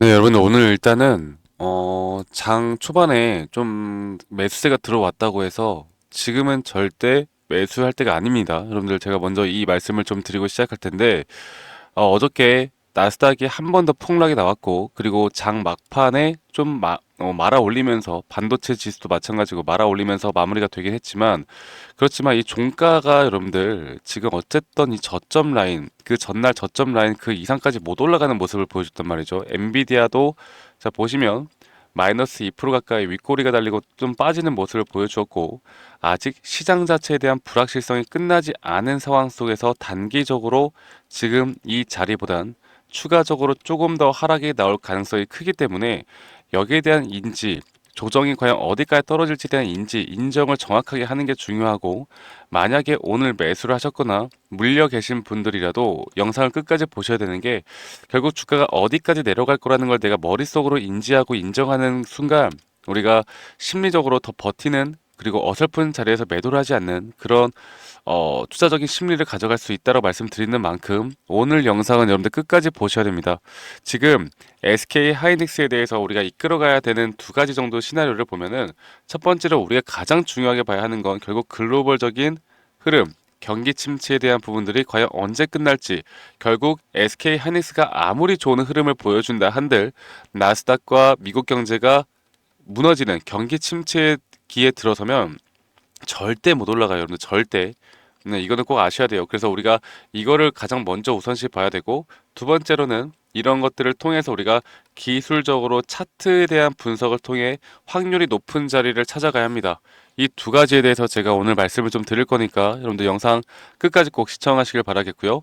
네, 여러분들 오늘 일단은 장 초반에 좀 매수세가 들어왔다고 해서 지금은 절대 매수할 때가 아닙니다. 여러분들 제가 먼저 이 말씀을 좀 드리고 시작할 텐데 어저께 나스닥이 한 번 더 폭락이 나왔고 그리고 장 막판에 좀 말아 올리면서 반도체 지수도 마찬가지고 말아 올리면서 마무리가 되긴 했지만 그렇지만 이 종가가 여러분들 지금 어쨌든 이 저점 라인 그 전날 저점 라인 그 이상까지 못 올라가는 모습을 보여줬단 말이죠. 엔비디아도 자 보시면 마이너스 2% 가까이 윗꼬리가 달리고 좀 빠지는 모습을 보여주었고 아직 시장 자체에 대한 불확실성이 끝나지 않은 상황 속에서 단기적으로 지금 이 자리보단 추가적으로 조금 더 하락이 나올 가능성이 크기 때문에 여기에 대한 인지, 조정이 과연 어디까지 떨어질지에 대한 인지, 인정을 정확하게 하는 게 중요하고 만약에 오늘 매수를 하셨거나 물려 계신 분들이라도 영상을 끝까지 보셔야 되는 게 결국 주가가 어디까지 내려갈 거라는 걸 내가 머릿속으로 인지하고 인정하는 순간 우리가 심리적으로 더 버티는 그리고 어설픈 자리에서 매도를 하지 않는 그런 투자적인 심리를 가져갈 수 있다고 말씀드리는 만큼 오늘 영상은 여러분들 끝까지 보셔야 됩니다. 지금 SK 하이닉스에 대해서 우리가 이끌어가야 되는 두 가지 정도 시나리오를 보면은 첫 번째로 우리가 가장 중요하게 봐야 하는 건 결국 글로벌적인 흐름, 경기 침체에 대한 부분들이 과연 언제 끝날지 결국 SK 하이닉스가 아무리 좋은 흐름을 보여준다 한들 나스닥과 미국 경제가 무너지는 경기 침체기에 들어서면 절대 못 올라가요, 여러분들. 절대. 네, 이거는 꼭 아셔야 돼요. 그래서 우리가 이거를 가장 먼저 우선시 봐야 되고, 두 번째로는 이런 것들을 통해서 우리가 기술적으로 차트에 대한 분석을 통해 확률이 높은 자리를 찾아가야 합니다. 이 두 가지에 대해서 제가 오늘 말씀을 좀 드릴 거니까 여러분들 영상 끝까지 꼭 시청하시길 바라겠고요.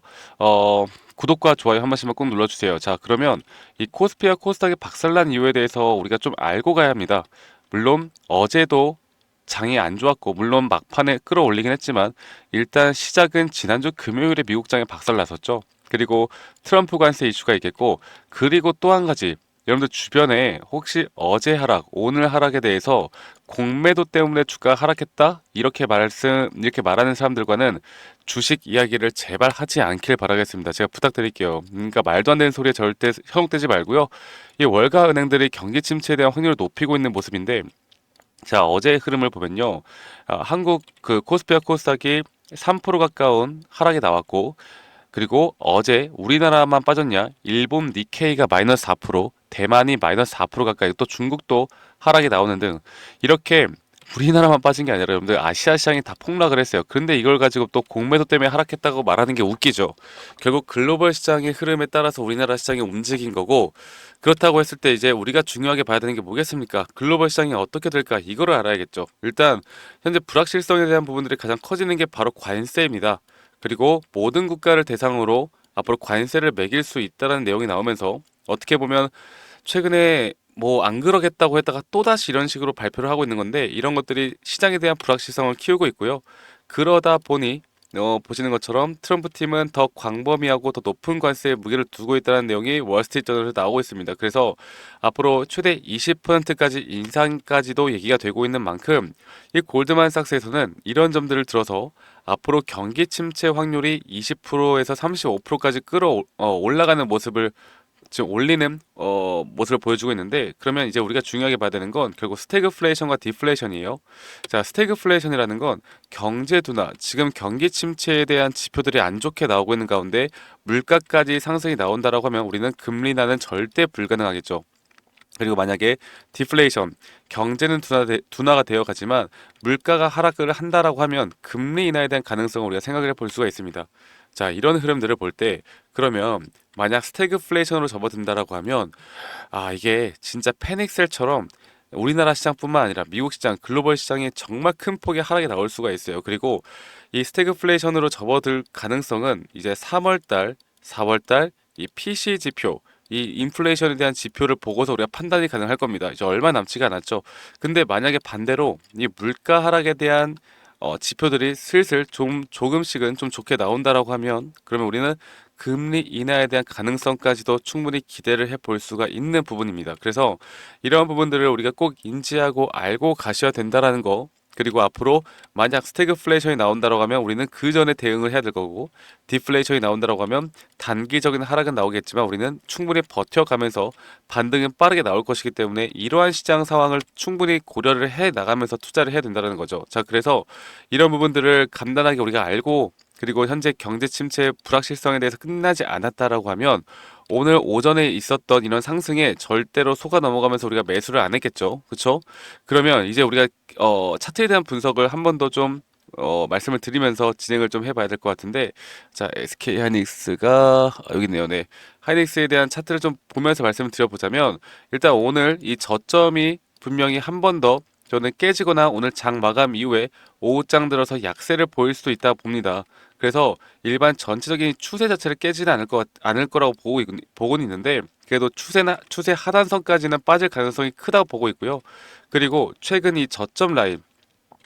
구독과 좋아요 한 번씩만 꼭 눌러주세요. 자, 그러면 이 코스피와 코스닥이 박살난 이유에 대해서 우리가 좀 알고 가야 합니다. 물론 어제도 장이 안 좋았고 물론 막판에 끌어올리긴 했지만 일단 시작은 지난주 금요일에 미국장에 박살났었죠. 그리고 트럼프 관세 이슈가 있겠고 그리고 또 한 가지 여러분들 주변에 혹시 어제 하락, 오늘 하락에 대해서 공매도 때문에 주가가 하락했다? 이렇게 말하는 사람들과는 주식 이야기를 제발 하지 않길 바라겠습니다. 제가 부탁드릴게요. 그러니까 말도 안 되는 소리에 절대 현혹되지 말고요. 이 월가 은행들이 경기 침체에 대한 확률을 높이고 있는 모습인데 자, 어제의 흐름을 보면요. 한국 그 코스피와 코스닥이 3% 가까운 하락이 나왔고, 그리고 어제 우리나라만 빠졌냐? 일본 니케이가 마이너스 4%, 대만이 마이너스 4% 가까이, 또 중국도 하락이 나오는 등 이렇게 우리나라만 빠진 게 아니라 여러분들 아시아 시장이 다 폭락을 했어요. 그런데 이걸 가지고 또 공매도 때문에 하락했다고 말하는 게 웃기죠. 결국 글로벌 시장의 흐름에 따라서 우리나라 시장이 움직인 거고 그렇다고 했을 때 이제 우리가 중요하게 봐야 되는 게 뭐겠습니까? 글로벌 시장이 어떻게 될까? 이거를 알아야겠죠. 일단 현재 불확실성에 대한 부분들이 가장 커지는 게 바로 관세입니다. 그리고 모든 국가를 대상으로 앞으로 관세를 매길 수 있다는 내용이 나오면서 어떻게 보면 최근에 뭐 안 그러겠다고 했다가 또다시 이런 식으로 발표를 하고 있는 건데 이런 것들이 시장에 대한 불확실성을 키우고 있고요. 그러다 보니 보시는 것처럼 트럼프 팀은 더 광범위하고 더 높은 관세에 무게를 두고 있다는 내용이 월스트리트저널에서 나오고 있습니다. 그래서 앞으로 최대 20%까지 인상까지도 얘기가 되고 있는 만큼 이 골드만삭스에서는 이런 점들을 들어서 앞으로 경기 침체 확률이 20%에서 35%까지 올라가는 모습을 지금 올리는 모습을 보여주고 있는데 그러면 이제 우리가 중요하게 봐야 되는 건 결국 스태그플레이션과 디플레이션이에요. 자, 스태그플레이션이라는 건 경제 둔화, 지금 경기 침체에 대한 지표들이 안 좋게 나오고 있는 가운데 물가까지 상승이 나온다라고 하면 우리는 금리 인하는 절대 불가능하겠죠. 그리고 만약에 디플레이션, 경제는 둔화가 되어 가지만 물가가 하락을 한다라고 하면 금리 인하에 대한 가능성을 우리가 생각을 해볼 수가 있습니다. 자, 이런 흐름들을 볼 때 그러면 만약 스태그플레이션으로 접어든다라고 하면 이게 진짜 패닉셀처럼 우리나라 시장뿐만 아니라 미국 시장, 글로벌 시장에 정말 큰 폭의 하락이 나올 수가 있어요. 그리고 이 스태그플레이션으로 접어들 가능성은 이제 3월 달, 4월 달 이 PC 지표 이 인플레이션에 대한 지표를 보고서 우리가 판단이 가능할 겁니다. 이제 얼마 남지가 않았죠. 근데 만약에 반대로 이 물가 하락에 대한 지표들이 슬슬 조금씩은 좀 좋게 나온다라고 하면 그러면 우리는 금리 인하에 대한 가능성까지도 충분히 기대를 해볼 수가 있는 부분입니다. 그래서 이러한 부분들을 우리가 꼭 인지하고 알고 가셔야 된다라는 거 그리고 앞으로 만약 스태그플레이션이 나온다고 하면 우리는 그 전에 대응을 해야 될 거고, 디플레이션이 나온다고 하면 단기적인 하락은 나오겠지만 우리는 충분히 버텨가면서 반등은 빠르게 나올 것이기 때문에 이러한 시장 상황을 충분히 고려를 해 나가면서 투자를 해야 된다는 거죠. 자, 그래서 이런 부분들을 간단하게 우리가 알고, 그리고 현재 경제 침체의 불확실성에 대해서 끝나지 않았다라고 하면 오늘 오전에 있었던 이런 상승에 절대로 속아 넘어가면서 우리가 매수를 안 했겠죠. 그렇죠? 그러면 이제 우리가 차트에 대한 분석을 한 번 더 좀 말씀을 드리면서 진행을 좀 해봐야 될 것 같은데, 자, SK 하이닉스가 여기 있네요. 네, 하이닉스에 대한 차트를 좀 보면서 말씀을 드려보자면, 일단 오늘 이 저점이 분명히 한 번 더 저는 깨지거나 오늘 장 마감 이후에 오후장 들어서 약세를 보일 수도 있다 봅니다. 그래서 일반 전체적인 추세 자체를 깨지는 않을 거라고 보고는 있는데, 그래도 추세 하단선까지는 빠질 가능성이 크다고 보고 있고요. 그리고 최근 이 저점 라인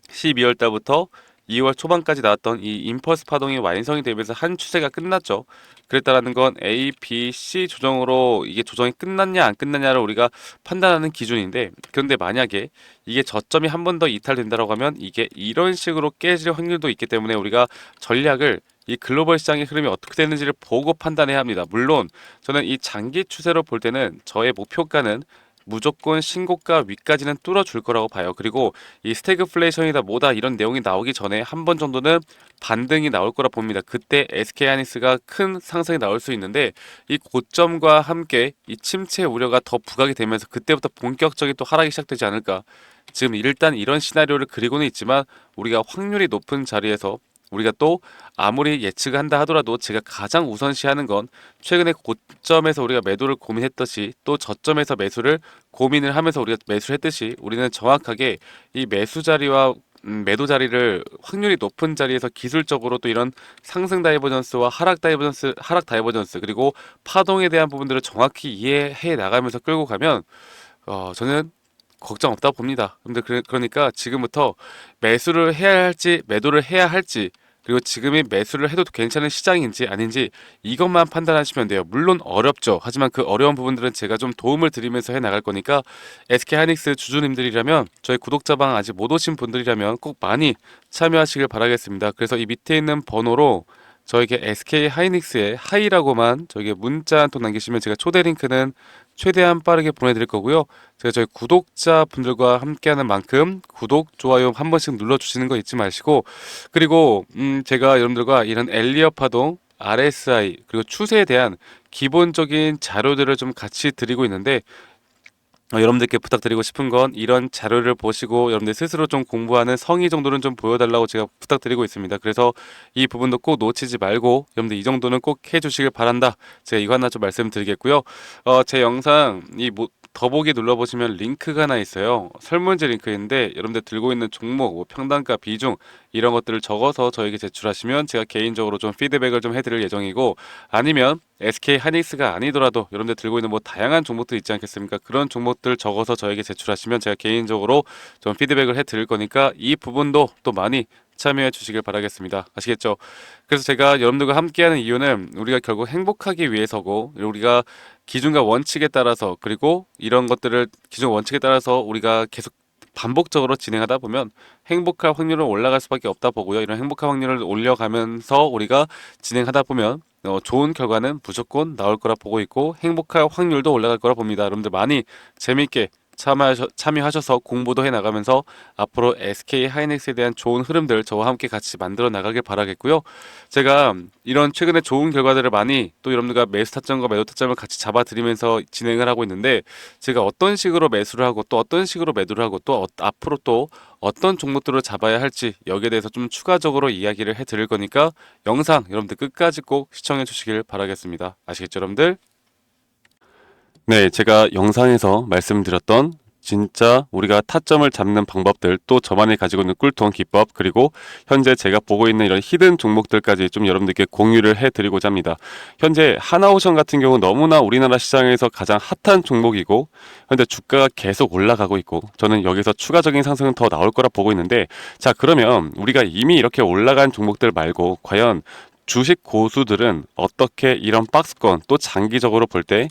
12월 달부터 2월 초반까지 나왔던 이 임펄스 파동이 완성이 되면서 한 추세가 끝났죠. 그랬다라는 건 A, B, C 조정으로 이게 조정이 끝났냐 안 끝났냐를 우리가 판단하는 기준인데, 그런데 만약에 이게 저점이 한 번 더 이탈된다고 하면 이게 이런 식으로 깨질 확률도 있기 때문에 우리가 전략을 이 글로벌 시장의 흐름이 어떻게 되는지를 보고 판단해야 합니다. 물론 저는 이 장기 추세로 볼 때는 저의 목표가는 무조건 신고가 위까지는 뚫어줄 거라고 봐요. 그리고 이 스태그플레이션이다 뭐다 이런 내용이 나오기 전에 한 번 정도는 반등이 나올 거라 봅니다. 그때 SK하이닉스가 큰 상승이 나올 수 있는데, 이 고점과 함께 이 침체 우려가 더 부각이 되면서 그때부터 본격적인 또 하락이 시작되지 않을까. 지금 일단 이런 시나리오를 그리고는 있지만 우리가 확률이 높은 자리에서 우리가 또 아무리 예측한다 하더라도 제가 가장 우선시하는 건 최근에 고점에서 우리가 매도를 고민했듯이 또 저점에서 매수를 고민을 하면서 우리가 매수를 했듯이 우리는 정확하게 이 매수 자리와 매도 자리를 확률이 높은 자리에서 기술적으로 또 이런 상승 다이버전스와 하락 다이버전스 그리고 파동에 대한 부분들을 정확히 이해해 나가면서 끌고 가면 저는 걱정 없다고 봅니다. 근데 그러니까 지금부터 매수를 해야 할지 매도를 해야 할지, 그리고 지금이 매수를 해도 괜찮은 시장인지 아닌지 이것만 판단하시면 돼요. 물론 어렵죠. 하지만 그 어려운 부분들은 제가 좀 도움을 드리면서 해 나갈 거니까 SK하이닉스 주주님들이라면, 저희 구독자방 아직 못 오신 분들이라면 꼭 많이 참여하시길 바라겠습니다. 그래서 이 밑에 있는 번호로 저에게 SK하이닉스의 하이라고만 저에게 문자 한 통 남기시면 제가 초대 링크는 최대한 빠르게 보내드릴 거고요. 제가 저희 구독자분들과 함께하는 만큼 구독, 좋아요 한 번씩 눌러주시는 거 잊지 마시고, 그리고 제가 여러분들과 이런 엘리어 파동, RSI 그리고 추세에 대한 기본적인 자료들을 좀 같이 드리고 있는데, 여러분들께 부탁드리고 싶은 건 이런 자료를 보시고 여러분들 스스로 좀 공부하는 성의 정도는 좀 보여달라고 제가 부탁드리고 있습니다. 그래서 이 부분도 꼭 놓치지 말고 여러분들 이 정도는 꼭 해주시길 바란다. 제가 이거 하나 좀 말씀드리겠고요. 제 영상 더보기 눌러보시면 링크가 하나 있어요. 설문지 링크인데 여러분들 들고 있는 종목, 뭐 평단가, 비중 이런 것들을 적어서 저에게 제출하시면 제가 개인적으로 좀 피드백을 좀 해드릴 예정이고, 아니면 SK 하이닉스가 아니더라도 여러분들 들고 있는 뭐 다양한 종목들 있지 않겠습니까? 그런 종목들 적어서 저에게 제출하시면 제가 개인적으로 좀 피드백을 해드릴 거니까 이 부분도 또 많이 참여해 주시길 바라겠습니다. 아시겠죠? 그래서 제가 여러분들과 함께하는 이유는 우리가 결국 행복하기 위해서고, 우리가 기준과 원칙에 따라서, 그리고 이런 것들을 기준 원칙에 따라서 우리가 계속 반복적으로 진행하다 보면 행복할 확률은 올라갈 수밖에 없다 보고요. 이런 행복한 확률을 올려가면서 우리가 진행하다 보면 좋은 결과는 무조건 나올 거라 보고 있고 행복할 확률도 올라갈 거라 봅니다. 여러분들 많이 재미있게 참여하셔서 공부도 해 나가면서 앞으로 SK 하이닉스에 대한 좋은 흐름들 저와 함께 같이 만들어 나가길 바라겠고요. 제가 이런 최근에 좋은 결과들을 많이 또 여러분들과 매수 타점과 매도 타점을 같이 잡아드리면서 진행을 하고 있는데, 제가 어떤 식으로 매수를 하고 또 어떤 식으로 매도를 하고 또 앞으로 또 어떤 종목들을 잡아야 할지 여기에 대해서 좀 추가적으로 이야기를 해 드릴 거니까 영상 여러분들 끝까지 꼭 시청해 주시길 바라겠습니다. 아시겠죠, 여러분들? 네, 제가 영상에서 말씀드렸던 진짜 우리가 타점을 잡는 방법들, 또 저만이 가지고 있는 꿀통 기법, 그리고 현재 제가 보고 있는 이런 히든 종목들까지 좀 여러분들께 공유를 해드리고자 합니다. 현재 하나오션 같은 경우 너무나 우리나라 시장에서 가장 핫한 종목이고 현재 주가가 계속 올라가고 있고 저는 여기서 추가적인 상승은 더 나올 거라 보고 있는데, 자, 그러면 우리가 이미 이렇게 올라간 종목들 말고 과연 주식 고수들은 어떻게 이런 박스권 또 장기적으로 볼 때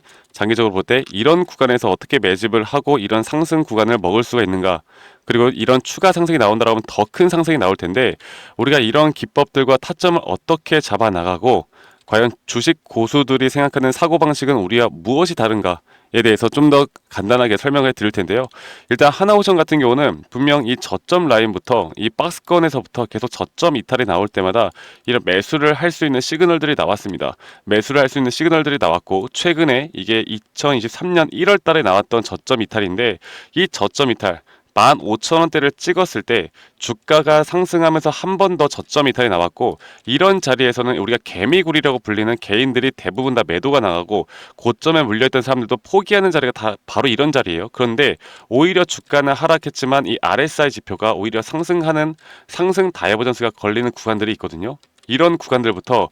이런 구간에서 어떻게 매집을 하고 이런 상승 구간을 먹을 수가 있는가? 그리고 이런 추가 상승이 나온다라고 하면 더 큰 상승이 나올 텐데 우리가 이런 기법들과 타점을 어떻게 잡아 나가고 과연 주식 고수들이 생각하는 사고방식은 우리와 무엇이 다른가에 대해서 좀 더 간단하게 설명을 드릴 텐데요. 일단 하나오션 같은 경우는 분명 이 저점 라인부터 이 박스권에서부터 계속 저점 이탈이 나올 때마다 이런 매수를 할 수 있는 시그널들이 나왔습니다. 매수를 할 수 있는 시그널들이 나왔고 최근에 이게 2023년 1월 달에 나왔던 저점 이탈인데 이 저점 이탈 15,000원대를 찍었을 때 주가가 상승하면서 한 번 더 저점 이탈이 나왔고 이런 자리에서는 우리가 개미굴이라고 불리는 개인들이 대부분 다 매도가 나가고 고점에 물려있던 사람들도 포기하는 자리가 다 바로 이런 자리예요. 그런데 오히려 주가는 하락했지만 이 RSI 지표가 오히려 상승하는 상승 다이버전스가 걸리는 구간들이 있거든요. 이런 구간들부터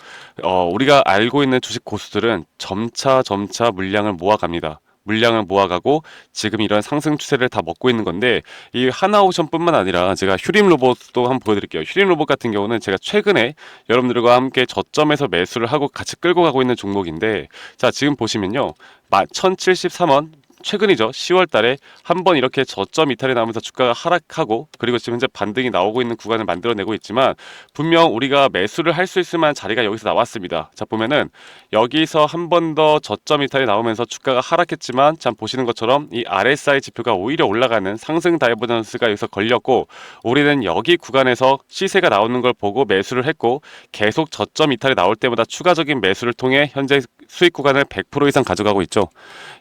우리가 알고 있는 주식 고수들은 점차 물량을 모아갑니다. 물량을 모아가고 지금 이런 상승 추세를 다 먹고 있는 건데 이 하나오션뿐만 아니라 제가 휴림 로봇도 한번 보여드릴게요. 휴림 로봇 같은 경우는 제가 최근에 여러분들과 함께 저점에서 매수를 하고 같이 끌고 가고 있는 종목인데 자 지금 보시면요 1073원 최근이죠. 10월 달에 한번 이렇게 저점 이탈이 나오면서 주가가 하락하고 그리고 지금 현재 반등이 나오고 있는 구간을 만들어내고 있지만 분명 우리가 매수를 할 수 있을 만한 자리가 여기서 나왔습니다. 자 보면은 여기서 한 번 더 저점 이탈이 나오면서 주가가 하락했지만 참 보시는 것처럼 이 RSI 지표가 오히려 올라가는 상승 다이버전스가 여기서 걸렸고 우리는 여기 구간에서 시세가 나오는 걸 보고 매수를 했고 계속 저점 이탈이 나올 때마다 추가적인 매수를 통해 현재 수익 구간을 100% 이상 가져가고 있죠.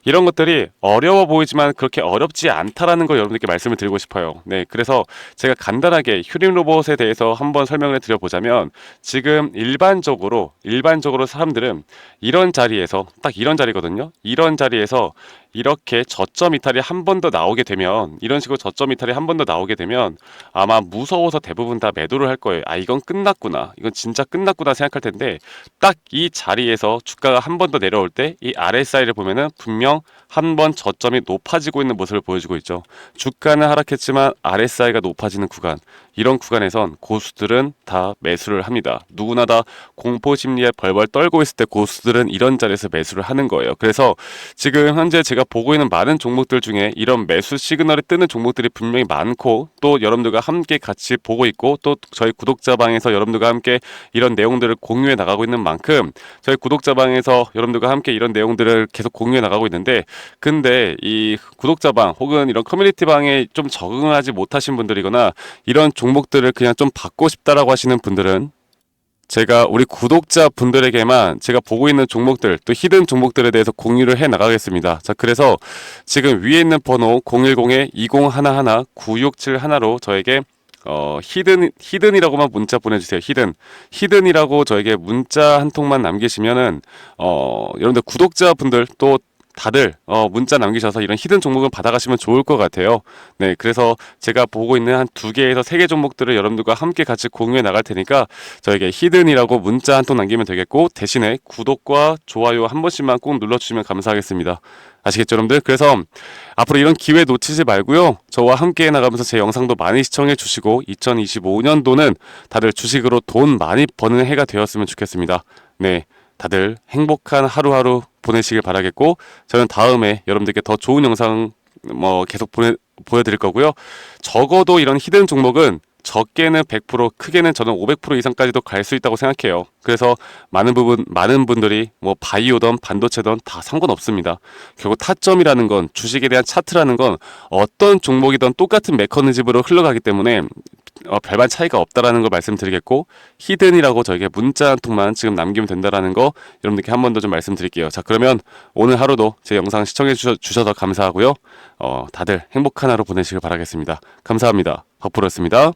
이런 것들이 어려워 보이지만 그렇게 어렵지 않다라는 걸 여러분들께 말씀을 드리고 싶어요. 네, 그래서 제가 간단하게 휴림 로봇에 대해서 한번 설명을 드려보자면 지금 일반적으로 사람들은 이런 자리에서 딱 이런 자리거든요. 이런 자리에서 이렇게 저점 이탈이 한 번 더 나오게 되면 이런 식으로 저점 이탈이 한 번 더 나오게 되면 아마 무서워서 대부분 다 매도를 할 거예요. 아 이건 끝났구나. 이건 진짜 끝났구나 생각할 텐데 딱 이 자리에서 주가가 한 번 더 내려올 때 이 RSI를 보면은 분명 한 번 저점이 높아지고 있는 모습을 보여주고 있죠. 주가는 하락했지만 RSI가 높아지는 구간 이런 구간에선 고수들은 다 매수를 합니다. 누구나 다 공포 심리에 벌벌 떨고 있을 때 고수들은 이런 자리에서 매수를 하는 거예요. 그래서 지금 현재 제가 보고 있는 많은 종목들 중에 이런 매수 시그널이 뜨는 종목들이 분명히 많고 또 여러분들과 함께 같이 보고 있고 또 저희 구독자방에서 여러분들과 함께 이런 내용들을 공유해 나가고 있는 만큼 저희 구독자방에서 여러분들과 함께 이런 내용들을 계속 공유해 나가고 있는데 근데 이 구독자방 혹은 이런 커뮤니티방에 좀 적응하지 못하신 분들이거나 이런 종목들을 그냥 좀 받고 싶다라고 하시는 분들은 제가 우리 구독자 분들에게만 제가 보고 있는 종목들 또 히든 종목들에 대해서 공유를 해 나가겠습니다. 자 그래서 지금 위에 있는 번호 010-2011-9671로 저에게 히든이라고만 문자 보내주세요. 히든이라고 저에게 문자 한 통만 남기시면은 여러분들 구독자분들 또 다들 문자 남기셔서 이런 히든 종목을 받아가시면 좋을 것 같아요. 네, 그래서 제가 보고 있는 한 2개에서 3개 종목들을 여러분들과 함께 같이 공유해 나갈 테니까 저에게 히든이라고 문자 한 통 남기면 되겠고 대신에 구독과 좋아요 한 번씩만 꼭 눌러주시면 감사하겠습니다. 아시겠죠, 여러분들? 그래서 앞으로 이런 기회 놓치지 말고요. 저와 함께 나가면서 제 영상도 많이 시청해 주시고 2025년도는 다들 주식으로 돈 많이 버는 해가 되었으면 좋겠습니다. 네. 다들 행복한 하루하루 보내시길 바라겠고 저는 다음에 여러분들께 더 좋은 영상 계속 보여드릴 거고요. 적어도 이런 히든 종목은 적게는 100%, 크게는 저는 500% 이상까지도 갈 수 있다고 생각해요. 그래서 많은 분들이 바이오든 반도체든 다 상관없습니다. 결국 타점이라는 건 주식에 대한 차트라는 건 어떤 종목이든 똑같은 메커니즘으로 흘러가기 때문에 별반 차이가 없다라는 걸 말씀드리겠고 히든이라고 저에게 문자 한 통만 지금 남기면 된다라는 거 여러분들께 한 번 더 좀 말씀드릴게요. 자 그러면 오늘 하루도 제 영상 시청해 주셔서 감사하고요. 다들 행복한 하루 보내시길 바라겠습니다. 감사합니다. 덕프로였습니다.